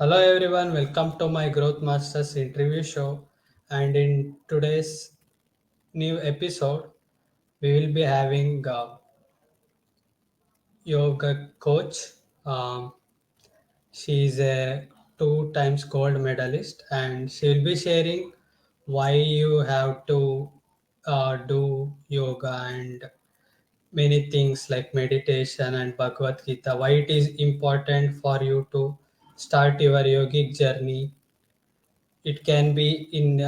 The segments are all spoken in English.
Hello everyone, welcome to my Growth Masters interview show. And in today's new episode, we will be having yoga coach. Um, she is a two times gold medalist, and she will be sharing why you have to do yoga and many things like meditation and Bhagavad Gita. Why it is important for you to start your yogic journey. It can be in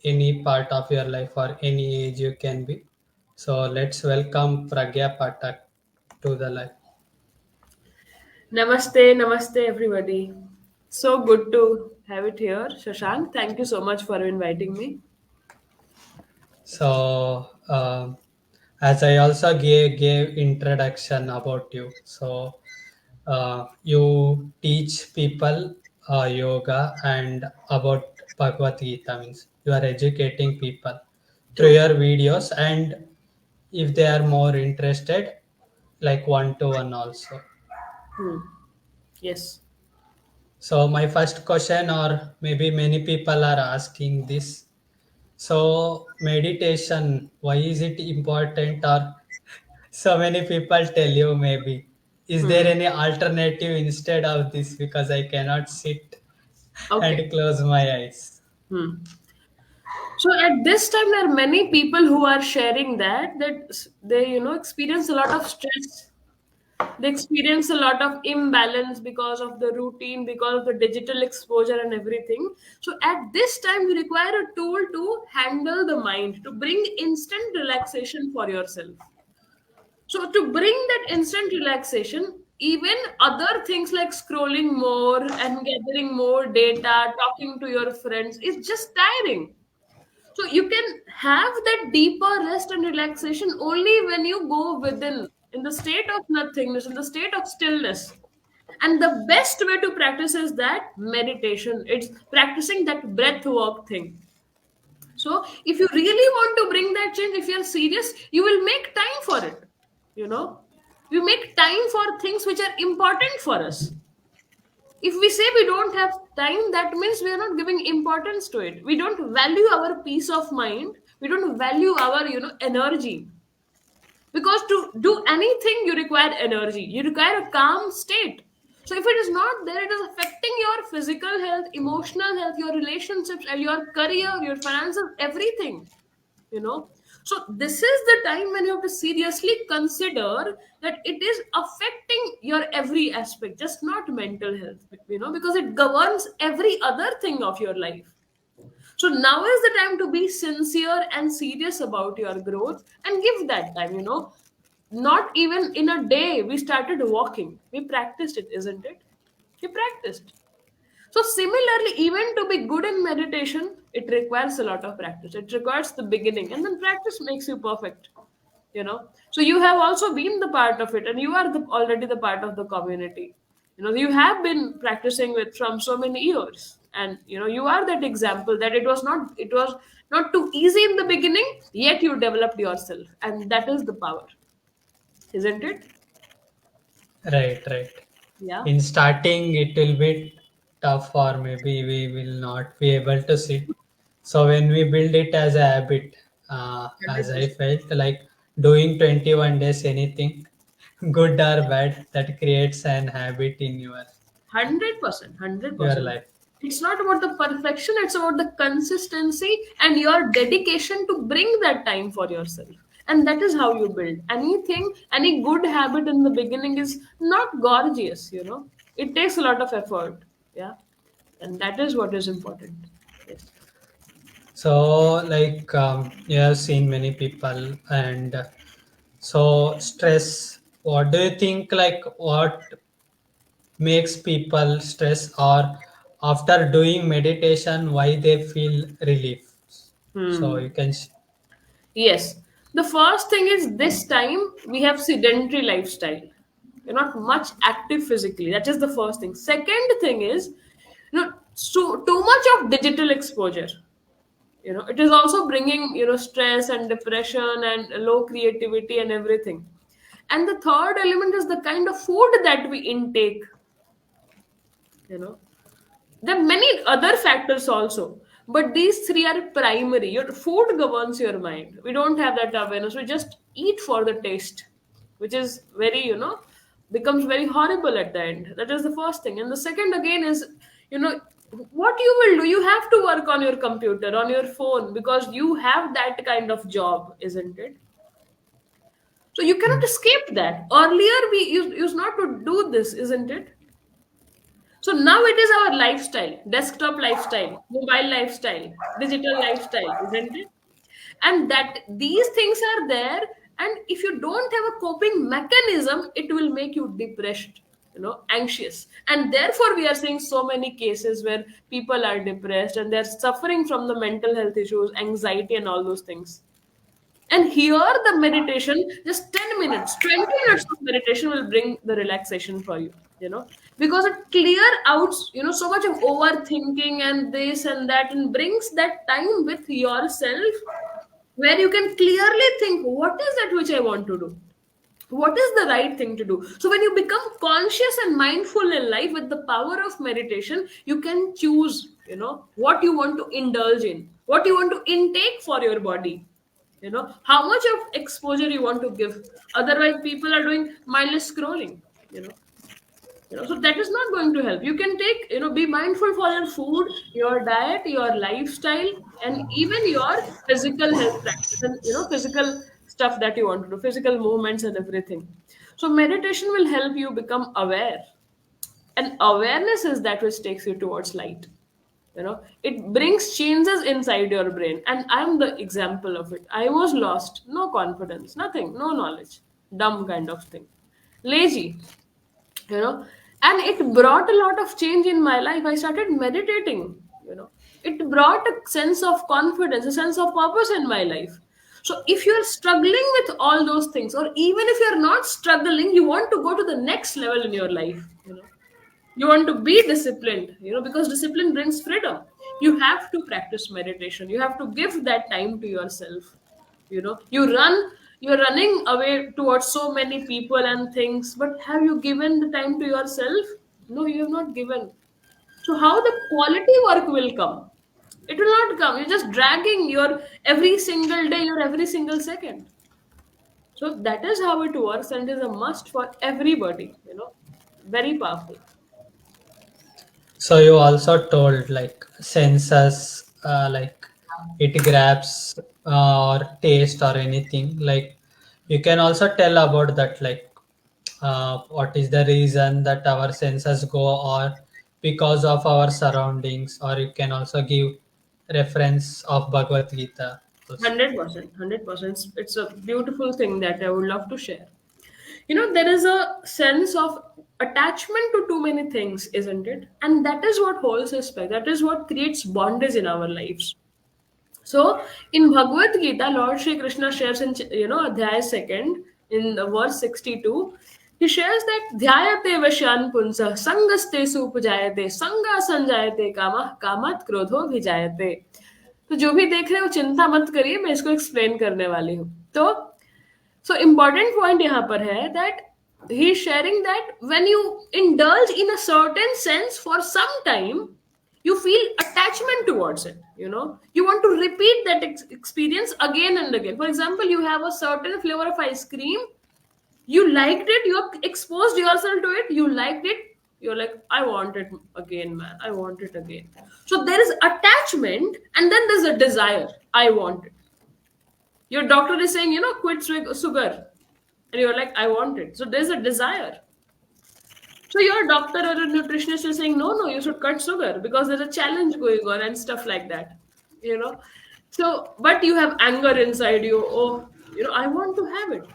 any part of your life or any age you can be. So let's welcome Pragya Pathak to the life. Namaste, namaste, everybody. So good to have it here, Shashank. Thank you so much for inviting me. So as I also gave introduction about you. So you teach people yoga and about Bhagavad Gita means you are educating people through True. your videos and if they are more interested like one to one also. Hmm. Yes. So my first question, or maybe many people are asking this. So meditation, why is it important? Or so many people tell you maybe. Is there Hmm. any alternative instead of this? Because I cannot sit Okay. and close my eyes. Hmm. So at this time, there are many people who are sharing that they experience a lot of stress. They experience a lot of imbalance because of the routine, because of the digital exposure and everything. So at this time, you require a tool to handle the mind, to bring instant relaxation for yourself. So to bring that instant relaxation, even other things like scrolling more and gathering more data, talking to your friends is just tiring. So you can have that deeper rest and relaxation only when you go within, in the state of nothingness, in the state of stillness. And the best way to practice is that meditation. It's practicing that breath work thing. So if you really want to bring that change, if you're serious, you will make time for it. You know, you make time for things which are important for us. If we say we don't have time, that means we are not giving importance to it. We don't value our peace of mind. We don't value our energy. Because to do anything, you require energy. You require a calm state. So if it is not there, it is affecting your physical health, emotional health, your relationships, and your career, your finances, everything. you know so this is the time when you have to seriously consider that it is affecting your every aspect, just not mental health, because it governs every other thing of your life. So now is the time to be sincere and serious about your growth and give that time. Not even in a day we started walking, we practiced it, isn't it? We practiced. So similarly, even to be good in meditation, it requires a lot of practice. It requires the beginning, and then practice makes you perfect. So you have also been the part of it, and you are already the part of the community. You have been practicing with from so many years, and you are that example that it was not too easy in the beginning, yet you developed yourself, and that is the power, isn't it? Right, right. Yeah, In starting, it will be tough, or maybe we will not be able to sit. So when we build it as a habit, as I 100%. felt like doing 21 days anything, good or bad, that creates an habit in 100%, your 100%. life. It's not about the perfection, it's about the consistency and your dedication to bring that time for yourself. And that is how you build. Any good habit in the beginning is not gorgeous. It takes a lot of effort. Yeah. And that is what is important. Yes. So, like, you have seen many people, and so stress. What do you think? Like, what makes people stress, or after doing meditation, why they feel relief? So Hmm. you can. Yes. The first thing is this time we have sedentary lifestyle. You're not much active physically. That is the first thing. Second thing is, so too much of digital exposure. It is also bringing stress and depression and low creativity and everything. And the third element is the kind of food that we intake. you know. There are many other factors also, but these three are primary. Your food governs your mind. We don't have that awareness. We just eat for the taste, which is very, becomes very horrible at the end. That is the first thing. And the second again is, you know, what you will do. You have to work on your computer, on your phone, because you have that kind of job, isn't it? So you cannot escape that. Earlier, we used not to do this, isn't it? So now it is our lifestyle, desktop lifestyle, mobile lifestyle, digital lifestyle, isn't it? And that these things are there, and if you don't have a coping mechanism, it will make you depressed, anxious. And therefore, we are seeing so many cases where people are depressed and they're suffering from the mental health issues, anxiety, and all those things. And here, the meditation, just 10 minutes, 20 minutes of meditation will bring the relaxation for you, because it clear out, so much of overthinking and this and that, and brings that time with yourself where you can clearly think, what is that which I want to do? What is the right thing to do? So, when you become conscious and mindful in life with the power of meditation, you can choose, what you want to indulge in, what you want to intake for your body, how much of exposure you want to give. Otherwise, people are doing mindless scrolling, you know so that is not going to help. You can take, be mindful for your food, your diet, your lifestyle, and even your physical health practice, and physical stuff that you want to do, physical movements and everything. So meditation will help you become aware, and awareness is that which takes you towards light. It brings changes inside your brain, and I'm the example of it. I was lost, no confidence, nothing, no knowledge, dumb kind of thing, lazy, you know and it brought a lot of change in my life. I started meditating, you know it brought a sense of confidence, a sense of purpose in my life. So if you're struggling with all those things, or even if you're not struggling, you want to go to the next level in your life, you want to be disciplined, because discipline brings freedom. You have to practice meditation. You have to give that time to yourself. You're running away towards so many people and things, but have you given the time to yourself? No, you have not given. So how the quality work will come? It will not come. You're just dragging your every single day, your every single second. So that is how it works, and it is a must for everybody. Very powerful. So you also told like senses, like it grabs or taste or anything. Like you can also tell about that, like what is the reason that our senses go, or because of our surroundings, or you can also give reference of Bhagavad Gita also. 100%, 100%. It's a beautiful thing that I would love to share. There is a sense of attachment to too many things, isn't it? And that is what holds us back. That is what creates bondage in our lives. So, in Bhagavad Gita, Lord Shri Krishna shares in, Adhyaya 2nd, in the verse 62, he shares that Dhyayate Vashan Punsa, Sangaste Supajayate, Sanga Sanjayate Kama, Kamat Krodho Vijayate. तो जो भी देख रहे हो चिंता मत करिए, मैं इसको एक्सप्लेन करने वाली हूँ. तो so important point यहाँ पर है that he is sharing that when you indulge in a certain sense for some time, you feel attachment towards it. You want to repeat that experience again and again. For example, you have a certain flavor of ice cream, you liked it, you exposed yourself to it, you liked it, you're like, I want it again, man, I want it again. So there is attachment, and then there's a desire. I want it. Your doctor is saying, quit sugar, and you're like, I want it. So there's a desire. So your doctor or a nutritionist is saying, no, no, you should cut sugar because there's a challenge going on and stuff like that. You know. So, but you have anger inside you. Oh, I want to have it.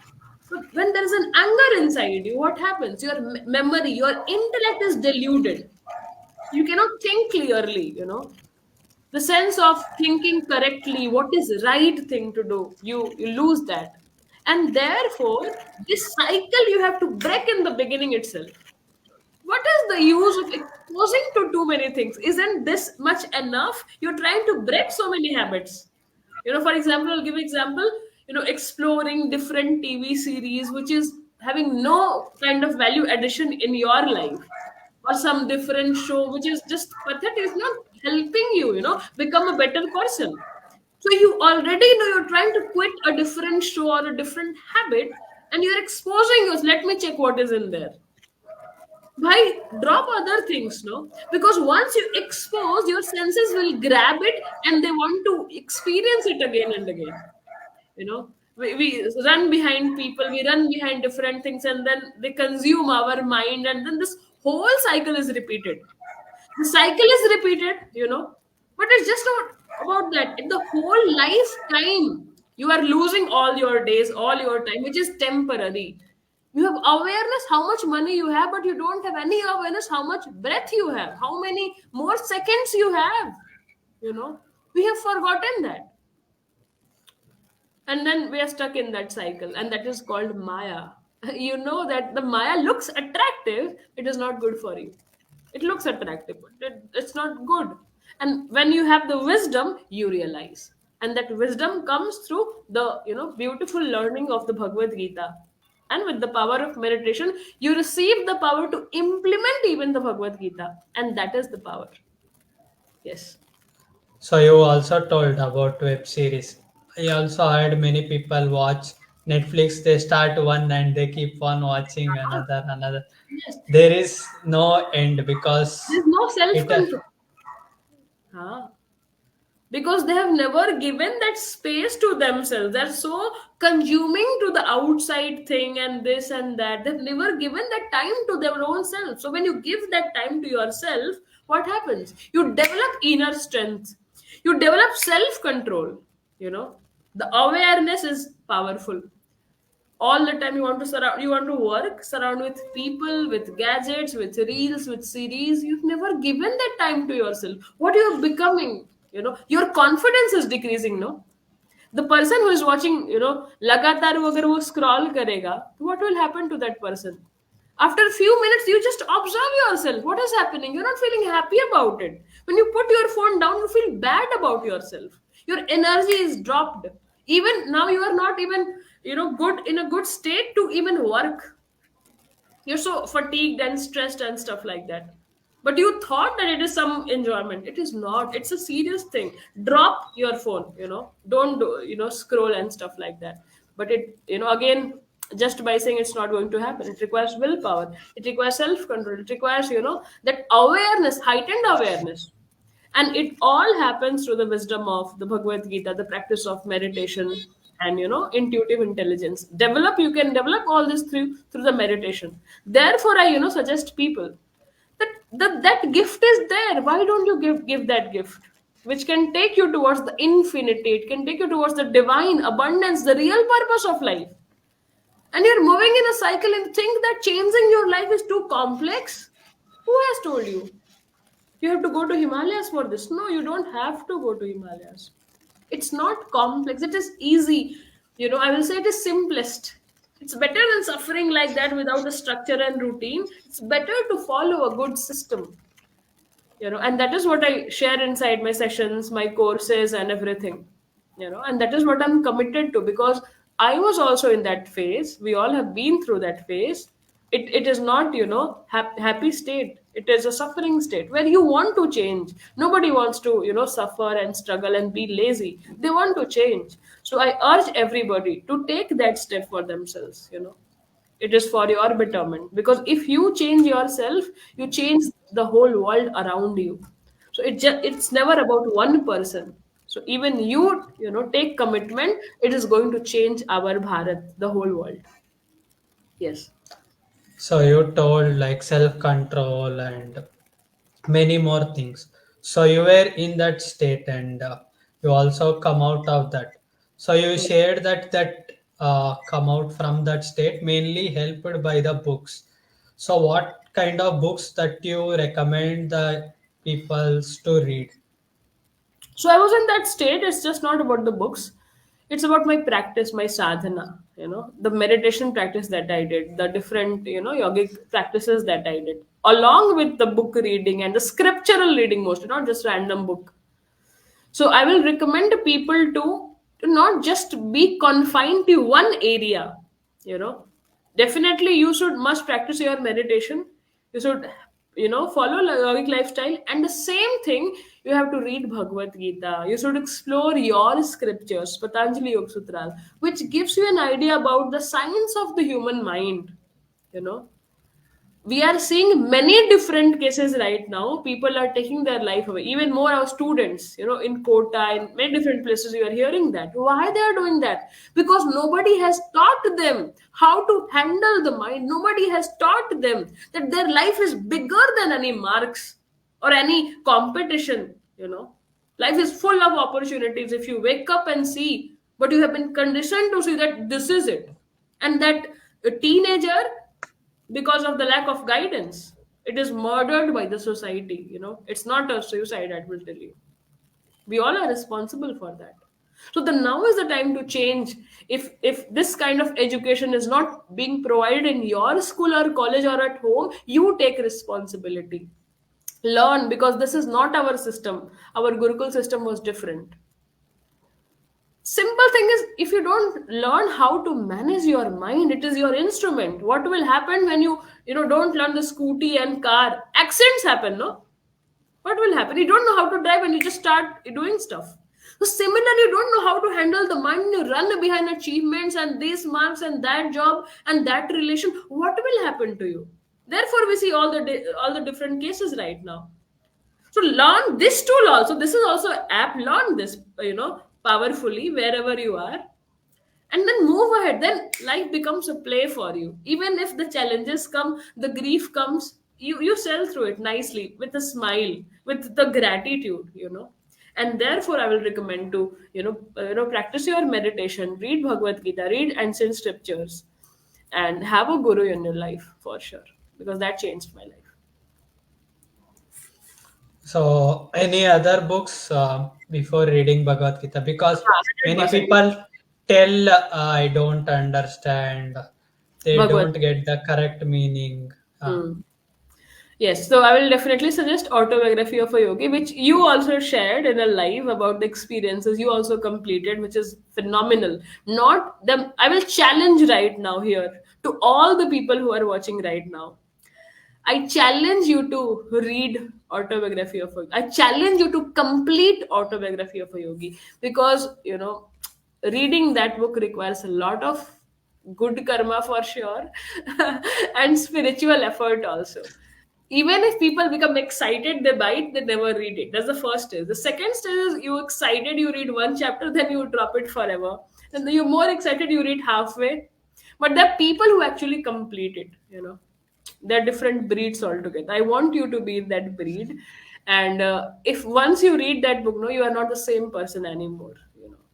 But when there is an anger inside you, what happens? Your memory, your intellect is deluded. You cannot think clearly. The sense of thinking correctly, what is right thing to do, you lose that. And therefore, this cycle you have to break in the beginning itself. What is the use of exposing to too many things? Isn't this much enough? You're trying to break so many habits. For example, I'll give an example. Exploring different TV series which is having no kind of value addition in your life. or some different show which is just pathetic, is not helping you, become a better person. So you already know you're trying to quit a different show or a different habit, and you're exposing yours. Let me check what is in there. Why drop other things, no? Because once you expose, your senses will grab it and they want to experience it again and again. We run behind people, we run behind different things, and then they consume our mind, and then this whole cycle is repeated. The cycle is repeated, but it's just not about that. In the whole lifetime, you are losing all your days, all your time, which is temporary. You have awareness how much money you have, but you don't have any awareness how much breath you have, how many more seconds you have. You know, we have forgotten that, and then we are stuck in that cycle, and that is called Maya. You know that the Maya looks attractive, it is not good for you. It looks attractive, but it's not good. And when you have the wisdom, you realize, and that wisdom comes through the beautiful learning of the Bhagavad Gita. And with the power of meditation, you receive the power to implement even the Bhagavad Gita, and that is the power. Yes. So you also told about web series. I also heard many people watch Netflix. They start one and they keep on watching Ah, another. yes. There is no end because There's no self it. control. Ah, because they have never given that space to themselves. They're so consuming to the outside thing and this and that. They've never given that time to their own self. So when you give that time to yourself, what happens? You develop inner strength. You develop self control. The awareness is powerful. All the time you want to work surround with people, with gadgets, with reels, with series. You've never given that time to yourself. What you're becoming, your confidence is decreasing, no? The person who is watching, लगातार वो अगर वो scroll करेगा, what will happen to that person? After a few minutes, you just observe yourself. What is happening? You're not feeling happy about it. When you put your phone down, you feel bad about yourself. Your energy is dropped. Even now, you are not even, good in a good state to even work. You're so fatigued and stressed and stuff like that. But you thought that it is some enjoyment. It is not. It's a serious thing. Drop your phone, don't do, scroll and stuff like that. But it, again, just by saying it's not going to happen, it requires willpower, it requires self-control, it requires, that awareness, heightened awareness. And it all happens through the wisdom of the Bhagavad Gita, the practice of meditation, and intuitive intelligence. You can develop all this through the meditation. Therefore, I suggest people that that gift is there. Why don't you give that gift, which can take you towards the infinity? It can take you towards the divine abundance, the real purpose of life. And you're moving in a cycle and think that changing your life is too complex. Who has told you? You have to go to Himalayas for this. No, you don't have to go to Himalayas. It's not complex. It is easy. I will say it is simplest. It's better than suffering like that without a structure and routine. It's better to follow a good system. And that is what I share inside my sessions, my courses, and everything. And that is what I'm committed to, because I was also in that phase. We all have been through that phase. It is not, happy state. It is a suffering state where you want to change. Nobody wants to, suffer and struggle and be lazy. They want to change. So I urge everybody to take that step for themselves. It is for your betterment, because if you change yourself, you change the whole world around you. So it's never about one person. So even you take commitment, it is going to change our Bharat, the whole world. Yes. So you told like self control and many more things. So you were in that state and you also come out of that. So you shared that come out from that state mainly helped by the books. So what kind of books that you recommend the peoples to read? So I was in that state. It's just not about the books. It's about my practice, my sadhana, the meditation practice that I did, the different, yogic practices that I did, along with the book reading and the scriptural reading mostly, not just random book. So I will recommend people to not just be confined to one area. you know Definitely you should must practice your meditation. You should follow yogic lifestyle. And the same thing, you have to read Bhagavad Gita, you should explore your scriptures, Patanjali Yoga Sutras, which gives you an idea about the science of the human mind. you know we are seeing many different cases right now. People are taking their life away. Even more our students, in Kota, in many different places, you are hearing that. Why they are doing that? Because nobody has taught them how to handle the mind. Nobody has taught them that their life is bigger than any marks or any competition. Life is full of opportunities if you wake up and see, but you have been conditioned to see that this is it. And that a teenager, because of the lack of guidance, it is murdered by the society. It's not a suicide, I will tell you. We all are responsible for that. So the now is the time to change. If this kind of education is not being provided in your school or college or at home, you take responsibility. Learn, because this is not our system. Our Gurukul system was different. Simple thing is, if you don't learn how to manage your mind, it is your instrument. What will happen when you don't learn the scooty and car? Accidents happen, no? What will happen? You don't know how to drive and you just start doing stuff. So similarly, you don't know how to handle the mind. You run behind achievements and these marks and that job and that relation. What will happen to you? Therefore, we see all the different cases right now. So learn this tool also. This is also an app. Learn this, powerfully wherever you are, and then move ahead. Then life becomes a play for you. Even if the challenges come, the grief comes, you sail through it nicely with a smile, with the gratitude. And therefore, I will recommend to practice your meditation, read Bhagavad Gita, read ancient scriptures, and have a guru in your life for sure, because that changed my life. So, any other books before reading Bhagavad Gita? Because many 100%. people tell I don't understand, they Bhagavad don't get the correct meaning. Gita. Yes, so I will definitely suggest Autobiography of a Yogi, which you also shared in a live about the experiences you also completed, which is phenomenal. Not them. I will challenge right now here to all the people who are watching right now. I challenge you to read Autobiography of a I challenge you to complete Autobiography of a Yogi, because reading that book requires a lot of good karma for sure and spiritual effort also. Even if people become excited, they bite, they never read it. That's the first stage. The second stage is you excited, you read one chapter, then you drop it forever. And then you're more excited, you read halfway. But there are people who actually complete it. They're different breeds altogether. I want you to be that breed. And if once you read that book, no, you are not the same person anymore.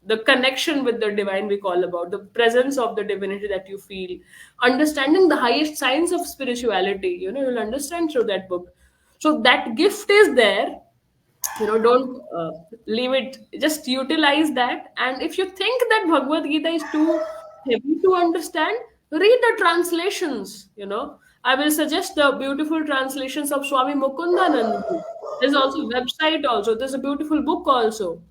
The connection with the divine we call about, the presence of the divinity that you feel, understanding the highest science of spirituality, you'll understand through that book. So that gift is there. Don't leave it. Just utilize that. And if you think that Bhagavad Gita is too heavy to understand, read the translations. I will suggest the beautiful translations of Swami Mukundanand. There's also a website also. There's a beautiful book also.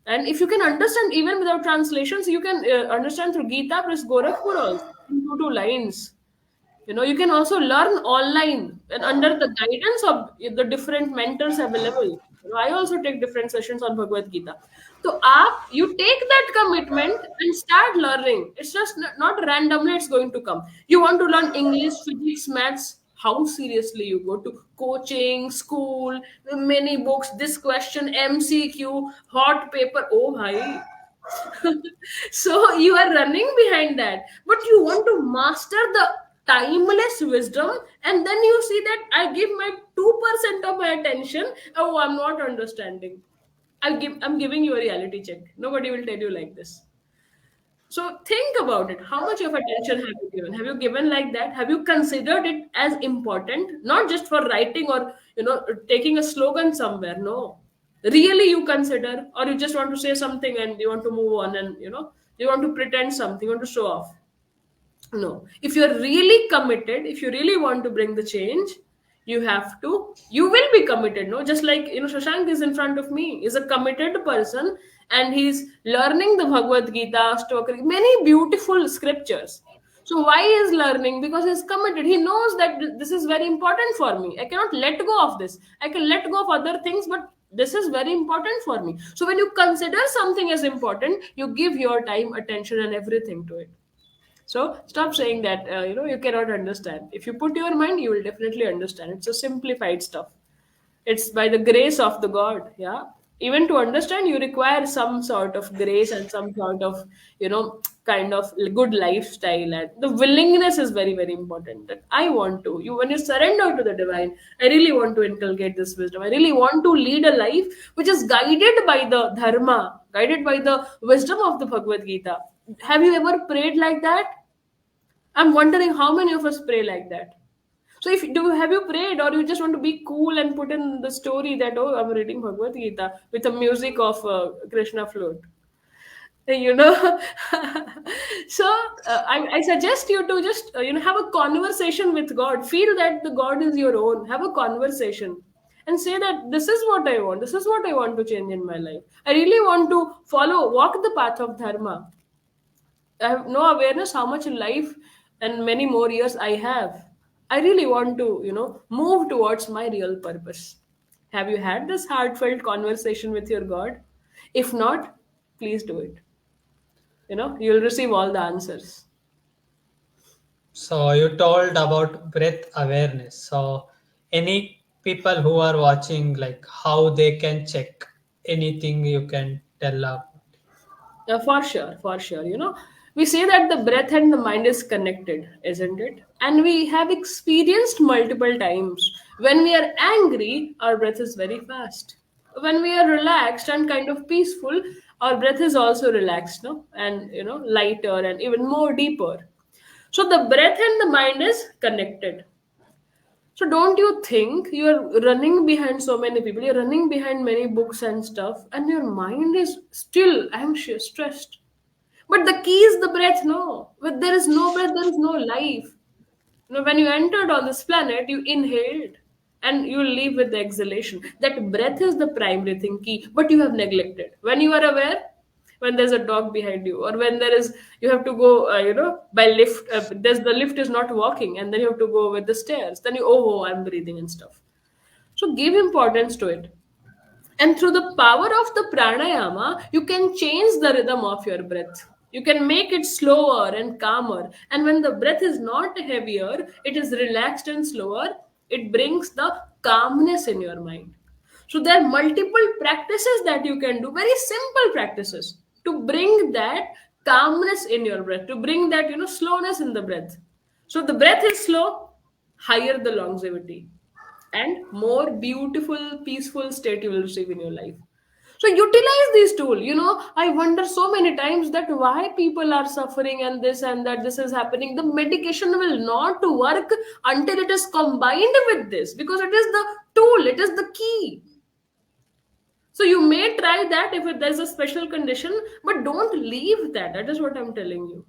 And if you can understand even without translations, you can understand through Gita plus Gorakhpur also in two lines. You can also learn online and under the guidance of the different mentors available. I also take different sessions on Bhagavad Gita. So you take that commitment and start learning. It's just not randomly it's going to come. You want to learn English, physics, maths. How seriously you go to coaching, school, many books, this question, MCQ, hot paper. Oh, hi. So you are running behind that, but you want to master the timeless wisdom, and then you see that I give my 2% of my attention. Oh, I'm not understanding. I'm giving you a reality check. Nobody will tell you like this. So think about it. How much of attention have you given? Have you given like that? Have you considered it as important? Not just for writing or taking a slogan somewhere. No. Really you consider, or you just want to say something and you want to move on, and you want to pretend something, you want to show off. No. If you're really committed, if you really want to bring the change, you will be committed. No, just like Shashank is in front of me, is a committed person, and he's learning the Bhagavad Gita, many beautiful scriptures. So why is learning? Because he's committed. He knows that this is very important for me. I cannot let go of this. I can let go of other things, but this is very important for me. So when you consider something as important, you give your time, attention, and everything to it. So stop saying that you cannot understand. If you put your mind, you will definitely understand. It's a simplified stuff. It's by the grace of the God. Yeah. Even to understand, you require some sort of grace and some sort of, kind of good lifestyle. And the willingness is very, very important. That I want to. When you surrender to the divine, I really want to inculcate this wisdom. I really want to lead a life which is guided by the dharma, guided by the wisdom of the Bhagavad Gita. Have you ever prayed like that? I'm wondering how many of us pray like that. So if do have you prayed, or you just want to be cool and put in the story that, oh, I'm reading Bhagavad Gita with the music of Krishna flute, you know? So I suggest you to just have a conversation with God. Feel that the God is your own. Have a conversation and say that this is what I want. This is what I want to change in my life. I really want to walk the path of dharma. I have no awareness how much life and many more years I have. I really want to, move towards my real purpose. Have you had this heartfelt conversation with your God? If not, please do it. You'll receive all the answers. So you told about breath awareness. So any people who are watching, like how they can check, anything you can tell about. For sure, for sure. We say that the breath and the mind is connected, isn't it? And we have experienced multiple times. When we are angry, our breath is very fast. When we are relaxed and kind of peaceful, our breath is also relaxed, no? And lighter and even more deeper. So the breath and the mind is connected. So don't you think you're running behind so many people, you're running behind many books and stuff, and your mind is still anxious, stressed? But the key is the breath, no. But there is no breath, there is no life. When you entered on this planet, you inhaled and you leave with the exhalation. That breath is the primary thing key, but you have neglected. When you are aware, when there's a dog behind you, or when there is, you have to go, by lift, there's the lift is not working, and then you have to go with the stairs. Then you, oh, I'm breathing and stuff. So give importance to it. And through the power of the pranayama, you can change the rhythm of your breath. You can make it slower and calmer. And when the breath is not heavier, it is relaxed and slower, it brings the calmness in your mind. So there are multiple practices that you can do, very simple practices to bring that calmness in your breath, to bring that slowness in the breath. So the breath is slow, higher the longevity and more beautiful, peaceful state you will receive in your life. So utilize this tool. I wonder so many times that why people are suffering and this and that, this is happening. The medication will not work until it is combined with this, because it is the tool, it is the key. So you may try that if there's a special condition, but don't leave that. That is what I'm telling you.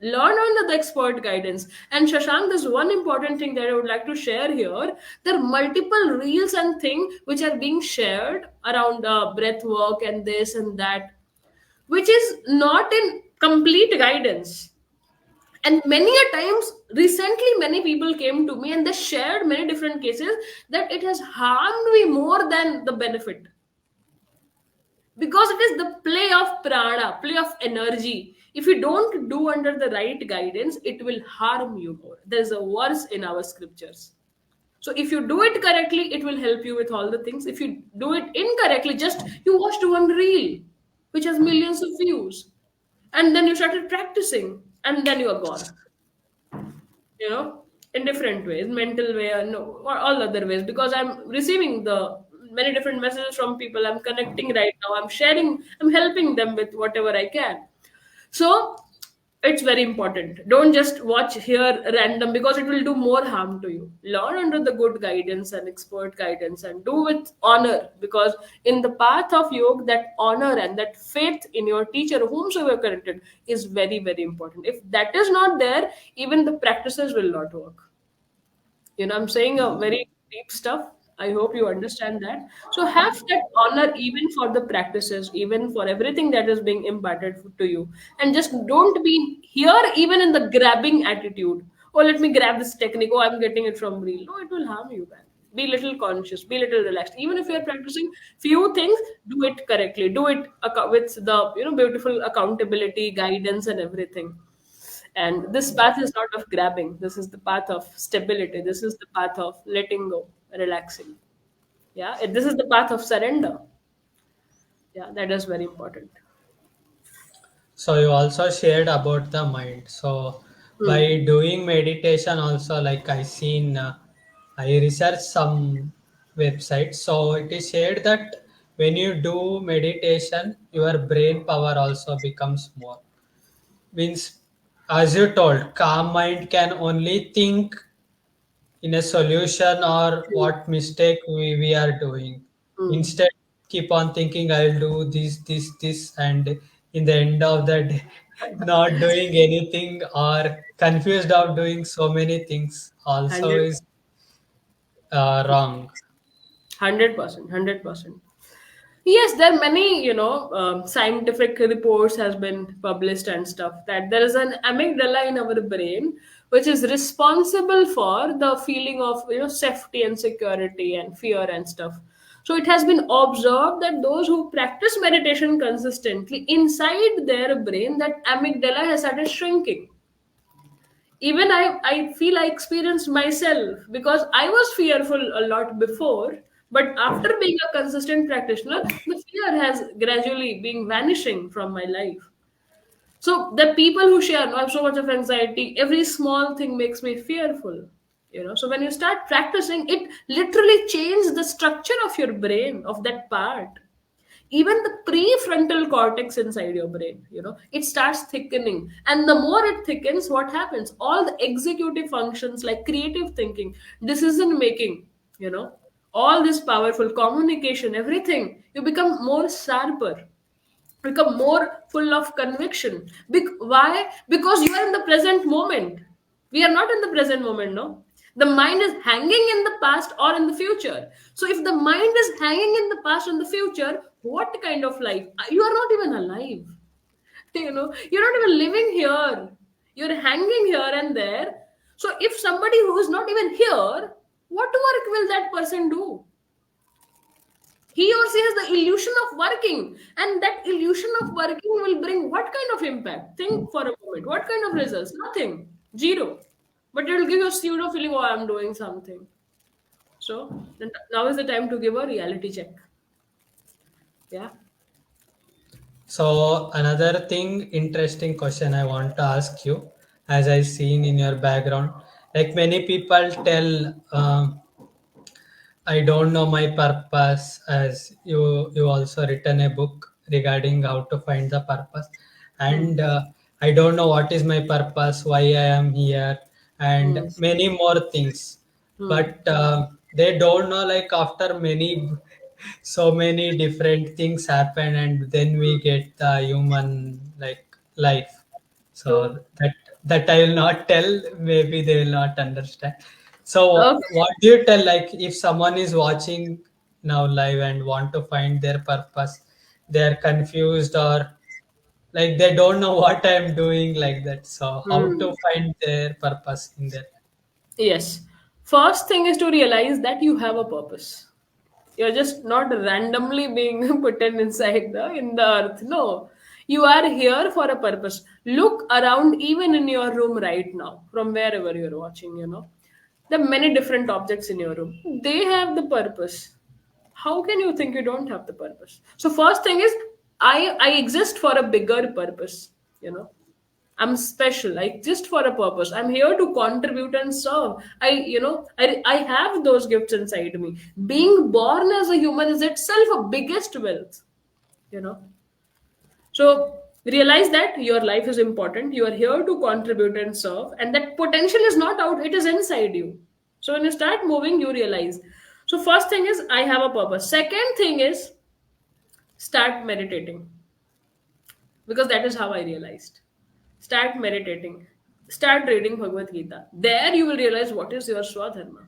Learn under the expert guidance. And Shashank, there's one important thing that I would like to share here. There are multiple reels and things which are being shared around breath work and this and that, which is not in complete guidance. And many a times, recently, many people came to me and they shared many different cases that it has harmed me more than the benefit, because it is the play of prana, play of energy. If you don't do under the right guidance, it will harm you more. There's a verse in our scriptures. So if you do it correctly, it will help you with all the things. If you do it incorrectly, just you watched one reel which has millions of views, and then you started practicing, and then you are gone, in different ways, mental way, or no, or all other ways, because I'm receiving the many different messages from people. I'm connecting right now, I'm sharing, I'm helping them with whatever I can. So it's very important. Don't just watch here random, because it will do more harm to you. Learn under the good guidance and expert guidance, and do with honor, because in the path of yoga, that honor and that faith in your teacher, whomsoever connected, is very, very important. If that is not there, even the practices will not work. I'm saying a very deep stuff. I hope you understand that. So have that honor even for the practices, even for everything that is being imparted to you. And just don't be here even in the grabbing attitude. Oh, let me grab this technique. Oh, I'm getting it from reel. No, it will harm you, man. Be little conscious, be little relaxed. Even if you're practicing few things, do it correctly. Do it with the beautiful accountability, guidance, and everything. And this path is not of grabbing. This is the path of stability. This is the path of letting go, relaxing. Yeah, this is the path of surrender. Yeah, that is very important. So you also shared about the mind. So Hmm. by doing meditation, also like I researched some websites. So it is shared that when you do meditation, your brain power also becomes more. Means, as you told, calm mind can only think in a solution or what mistake we are doing. Hmm. Instead, keep on thinking I'll do this, and in the end of the day, not doing anything or confused of doing so many things also 100, is wrong. 100%, 100%. Yes, there are many, scientific reports has been published and stuff that there is an amygdala in our brain which is responsible for the feeling of safety and security and fear and stuff. So it has been observed that those who practice meditation consistently inside their brain, that amygdala has started shrinking. Even I feel I experienced myself because I was fearful a lot before, but after being a consistent practitioner, the fear has gradually been vanishing from my life. So the people who share, no, I have so much of anxiety, every small thing makes me fearful. So when you start practicing, it literally changes the structure of your brain, of that part. Even the prefrontal cortex inside your brain, it starts thickening. And the more it thickens, what happens? All the executive functions like creative thinking, decision making, you know, all this powerful communication, everything, you become more sharper, become more full of conviction. Why? Because you are in the present moment. We are not in the present moment, no. The mind is hanging in the past or in the future. So if the mind is hanging in the past and the future, what kind of life? You are not even alive. You're not even living here. You're hanging here and there. So if somebody who is not even here, what work will that person do? He or she has the illusion of working, and that illusion of working will bring what kind of impact? Think for a moment. What kind of results? Nothing. Zero. But it will give you a pseudo feeling, oh, I'm doing something. So then now is the time to give a reality check. Yeah. So another thing, interesting question I want to ask you, as I seen in your background, like many people tell. I don't know my purpose, as you also written a book regarding how to find the purpose, Hmm. and I don't know what is my purpose, why I am here, and Hmm. many more things. Hmm. But they don't know, like after many so many different things happen, and then we get the human like life. True. So that I will not tell. Maybe they will not understand. So Okay. what do you tell? Like if someone is watching now live and want to find their purpose, they are confused or like they don't know what I am doing like that. So how to Hmm. find their purpose in their Yes. First thing is to realize that you have a purpose. You're just not randomly being put inside the earth. No. You are here for a purpose. Look around even in your room right now, from wherever you're watching. There are many different objects in your room. They have the purpose. How can you think you don't have the purpose? So first thing is I exist for a bigger purpose, you know. I'm special. I exist for a purpose. I'm here to contribute and serve. I have those gifts inside me. Being born as a human is itself a biggest wealth, you know. So realize that your life is important. You are here to contribute and serve, and that potential is not out, it is inside you. So when you start moving, you realize. So first thing is I have a purpose. Second thing is start meditating, because that is how I realized. Start meditating. Start reading Bhagavad Gita. There you will realize what is your Swadharma.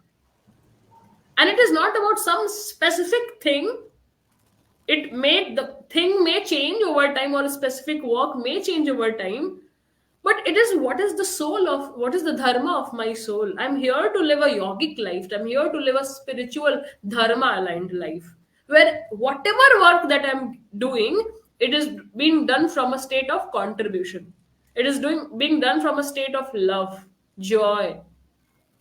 And it is not not about some specific thing. It may, the thing may change over time, or a specific work may change over time, but it is what is the soul of, what is the dharma of my soul. I'm here to live a yogic life. I'm here to live a spiritual dharma aligned life, where whatever work that I'm doing, it is being done from a state of contribution. It is being done from a state of love, joy,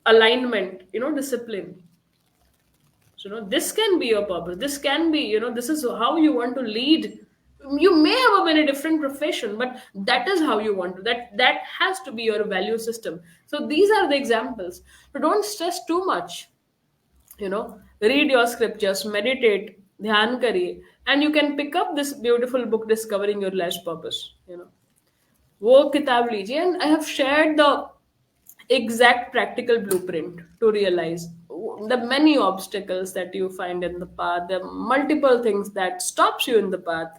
alignment, discipline. So, this can be your purpose. This can be, this is how you want to lead. You may have a very different profession, but that is how you want to. That has to be your value system. So these are the examples. So don't stress too much. Read your scriptures, meditate, dhyan kariye, and you can pick up this beautiful book, Discovering Your Life's Purpose. वो किताब लीजिए, and I have shared the exact practical blueprint to realize the many obstacles that you find in the path, the multiple things that stops you in the path,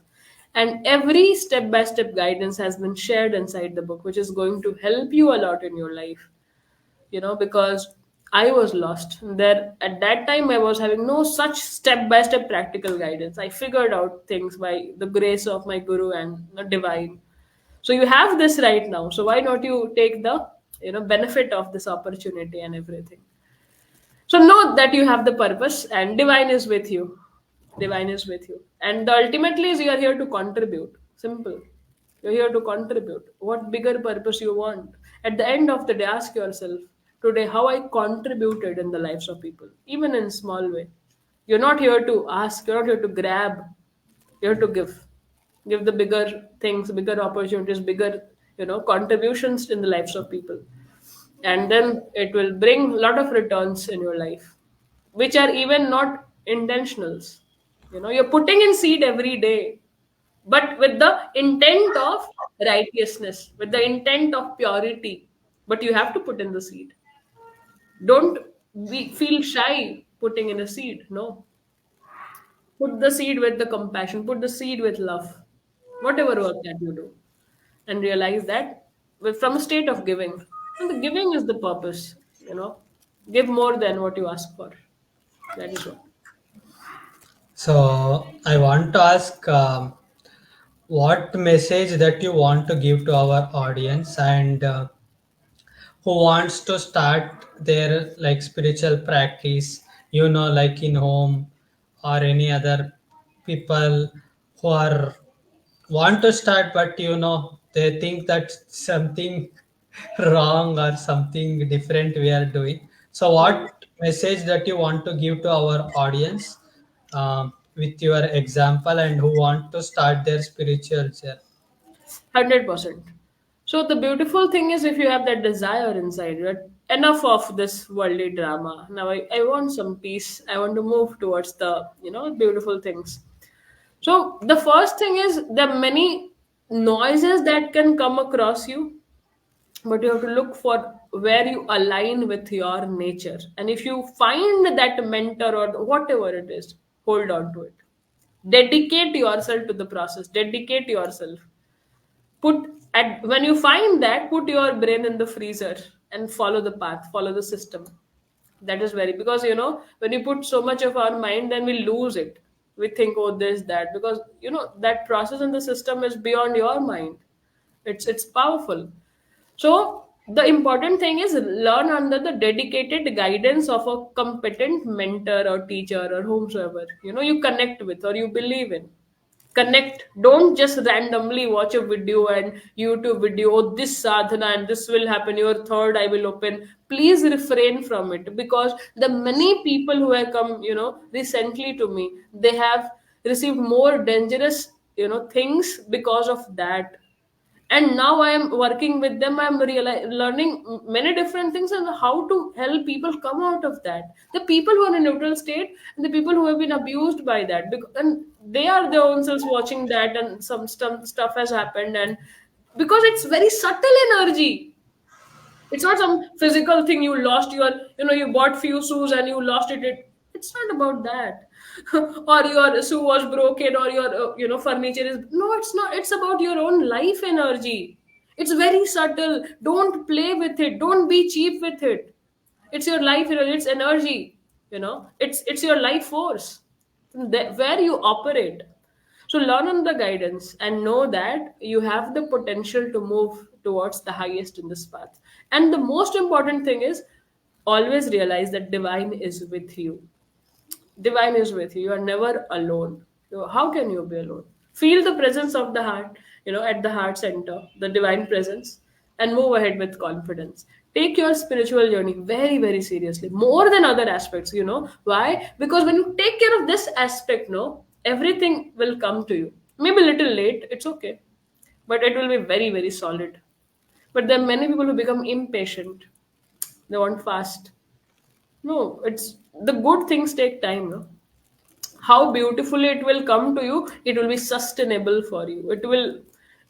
and every step by step guidance has been shared inside the book, which is going to help you a lot in your life. Because I was lost there at that time. I was having no such step by step practical guidance. I figured out things by the grace of my guru and the divine. So you have this right now, so why not you take the benefit of this opportunity and everything. So know that you have the purpose, and divine is with you. Divine is with you, and the ultimately is you are here to contribute. Simple. You're here to contribute. What bigger purpose you want? At the end of the day, ask yourself today how I contributed in the lives of people, even in small way. You're not here to ask, you're not here to grab, you're here to give the bigger things, bigger opportunities, bigger contributions in the lives of people, and then it will bring a lot of returns in your life, which are even not intentionals. You're putting in seed every day, but with the intent of righteousness, with the intent of purity. But you have to put in the seed. Don't feel shy putting in a seed. No, put the seed with the compassion, put the seed with love, whatever work that you do, and realize that from a state of giving. And the giving is the purpose, give more than what you ask for. That is what. So I want to ask, what message that you want to give to our audience, and who wants to start their like spiritual practice, like in home or any other people who are want to start, but they think that something wrong or something different we are doing. So Hmm. what message that you want to give to our audience, with your example, and who want to start their spiritual journey? 100%. So the beautiful thing is, if you have that desire inside, right? Enough of this worldly drama. Now I want some peace. I want to move towards the beautiful things. So the first thing is, there are many noises that can come across you, but you have to look for where you align with your nature. And if you find that mentor or whatever it is, hold on to it. Dedicate yourself to the process. Dedicate yourself. Put at when you find that, put your brain in the freezer and follow the path, follow the system. That is very, because when you put so much of our mind, then we lose it. We think, oh, this, that, because that process in the system is beyond your mind. It's powerful. So the important thing is learn under the dedicated guidance of a competent mentor or teacher or whomsoever you connect with or you believe in. Connect. Don't just randomly watch a video and YouTube video, oh, this sadhana and this will happen, your third eye will open. Please refrain from it, because the many people who have come recently to me, they have received more dangerous things because of that. And now I am working with them. I'm learning many different things and how to help people come out of that, the people who are in neutral state and the people who have been abused by that, and they are the ones who's watching that, and some stuff has happened. And because it's very subtle energy, it's not some physical thing. You lost your, you bought few shoes and you lost it's not about that. Or your shoe was broken, or your furniture is, no, it's not. It's about your own life energy. It's very subtle. Don't play with it. Don't be cheap with it. It's your life energy. It's energy. It's your life force, where you operate. So learn on the guidance and know that you have the potential to move towards the highest in this path. And the most important thing is, always realize that divine is with you. Divine is with you. You are never alone. How can you be alone? Feel the presence of the heart, at the heart center, the divine presence, and move ahead with confidence. Take your spiritual journey very, very seriously, more than other aspects. Why? Because when you take care of this aspect, no, everything will come to you. Maybe a little late, it's okay, but it will be very, very solid. But there are many people who become impatient. They want fast. No, it's the good things take time, no? How beautifully it will come to you, it will be sustainable for you, it will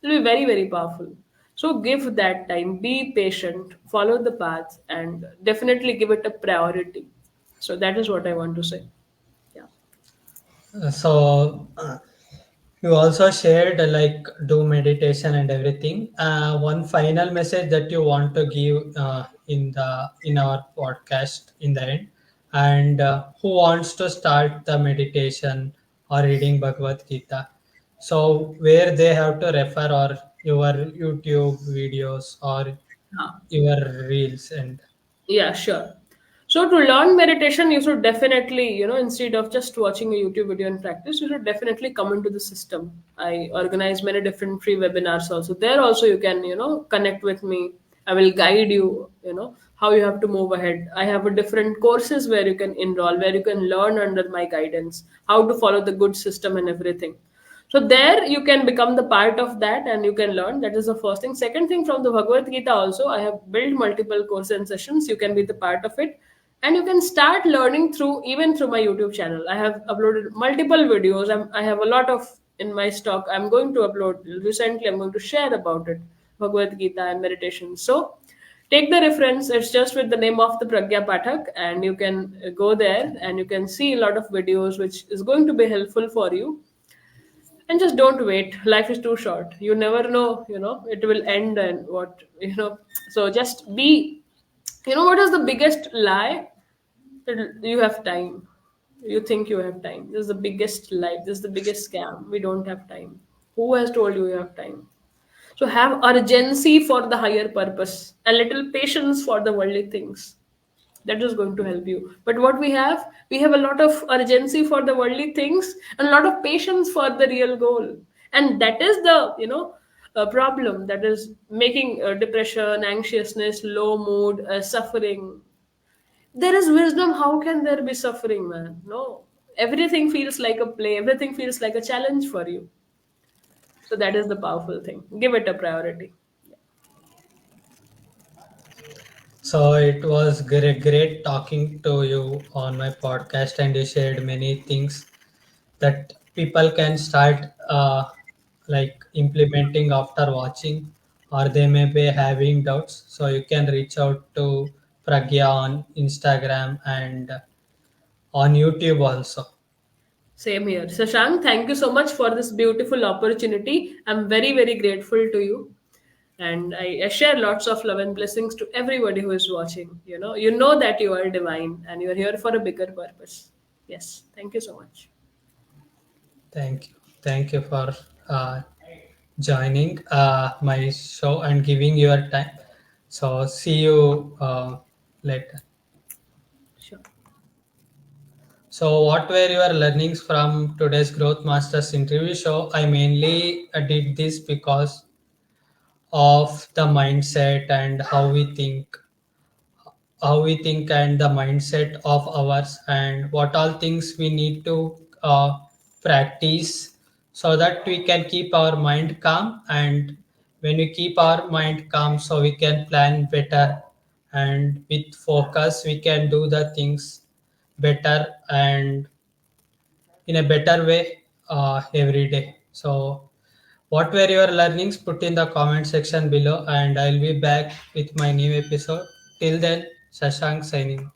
be very, very powerful. So give that time, be patient, follow the path, and definitely give it a priority. So that is what I want to say. Yeah. So you also shared like do meditation and everything. One final message that you want to give in our podcast in the end, and who wants to start the meditation or reading Bhagavad Gita? So where they have to refer or your YouTube videos or Ah. your reels and Yeah, sure. So to learn meditation, you should definitely, instead of just watching a YouTube video and practice, you should definitely come into the system. I organize many different free webinars also. There also you can, connect with me. I will guide you, how you have to move ahead. I have a different courses where you can enroll, where you can learn under my guidance, how to follow the good system and everything. So there you can become the part of that and you can learn. That is the first thing. Second thing, from the Bhagavad Gita also, I have built multiple courses and sessions. You can be the part of it. And you can start learning even through my YouTube channel. I have uploaded multiple videos. I have a lot of in my stock. I'm going to upload recently. I'm going to share about it, Bhagavad Gita and meditation. So take the reference. It's just with the name of the Pragya Pathak, and you can go there and you can see a lot of videos, which is going to be helpful for you. And just don't wait. Life is too short. You never know, it will end, and so just be. What is the biggest lie? That you have time. You think you have time. This is the biggest lie. This is the biggest scam. We don't have time. Who has told you you have time? So have urgency for the higher purpose, and little patience for the worldly things. That is going to help you. But what we have a lot of urgency for the worldly things and a lot of patience for the real goal. And that is the problem that is making depression, anxiousness, low mood, suffering. There is wisdom, how can there be suffering, man? No. Everything feels like a play, everything feels like a challenge for you. So that is the powerful thing. Give it a priority. so it was great talking to you on my podcast, and you shared many things that people can start like implementing after watching, or they may be having doubts. So you can reach out to Pragya on Instagram and on YouTube also. Same here. Shashank, thank you so much for this beautiful opportunity. I'm very, very grateful to you. And I share lots of love and blessings to everybody who is watching. You know that you are divine and you're here for a bigger purpose. Yes. Thank you so much. Thank you for uh, joining my show and giving your time. So see you later. Sure. So, what were your learnings from today's Growth Masters interview show? I mainly did this because of the mindset and how we think, and the mindset of ours, and what all things we need to practice so that we can keep our mind calm. And when we keep our mind calm, so we can plan better, and with focus, we can do the things better and in a better way every day. So, what were your learnings? Put in the comment section below, and I'll be back with my new episode. Till then, Shashank signing.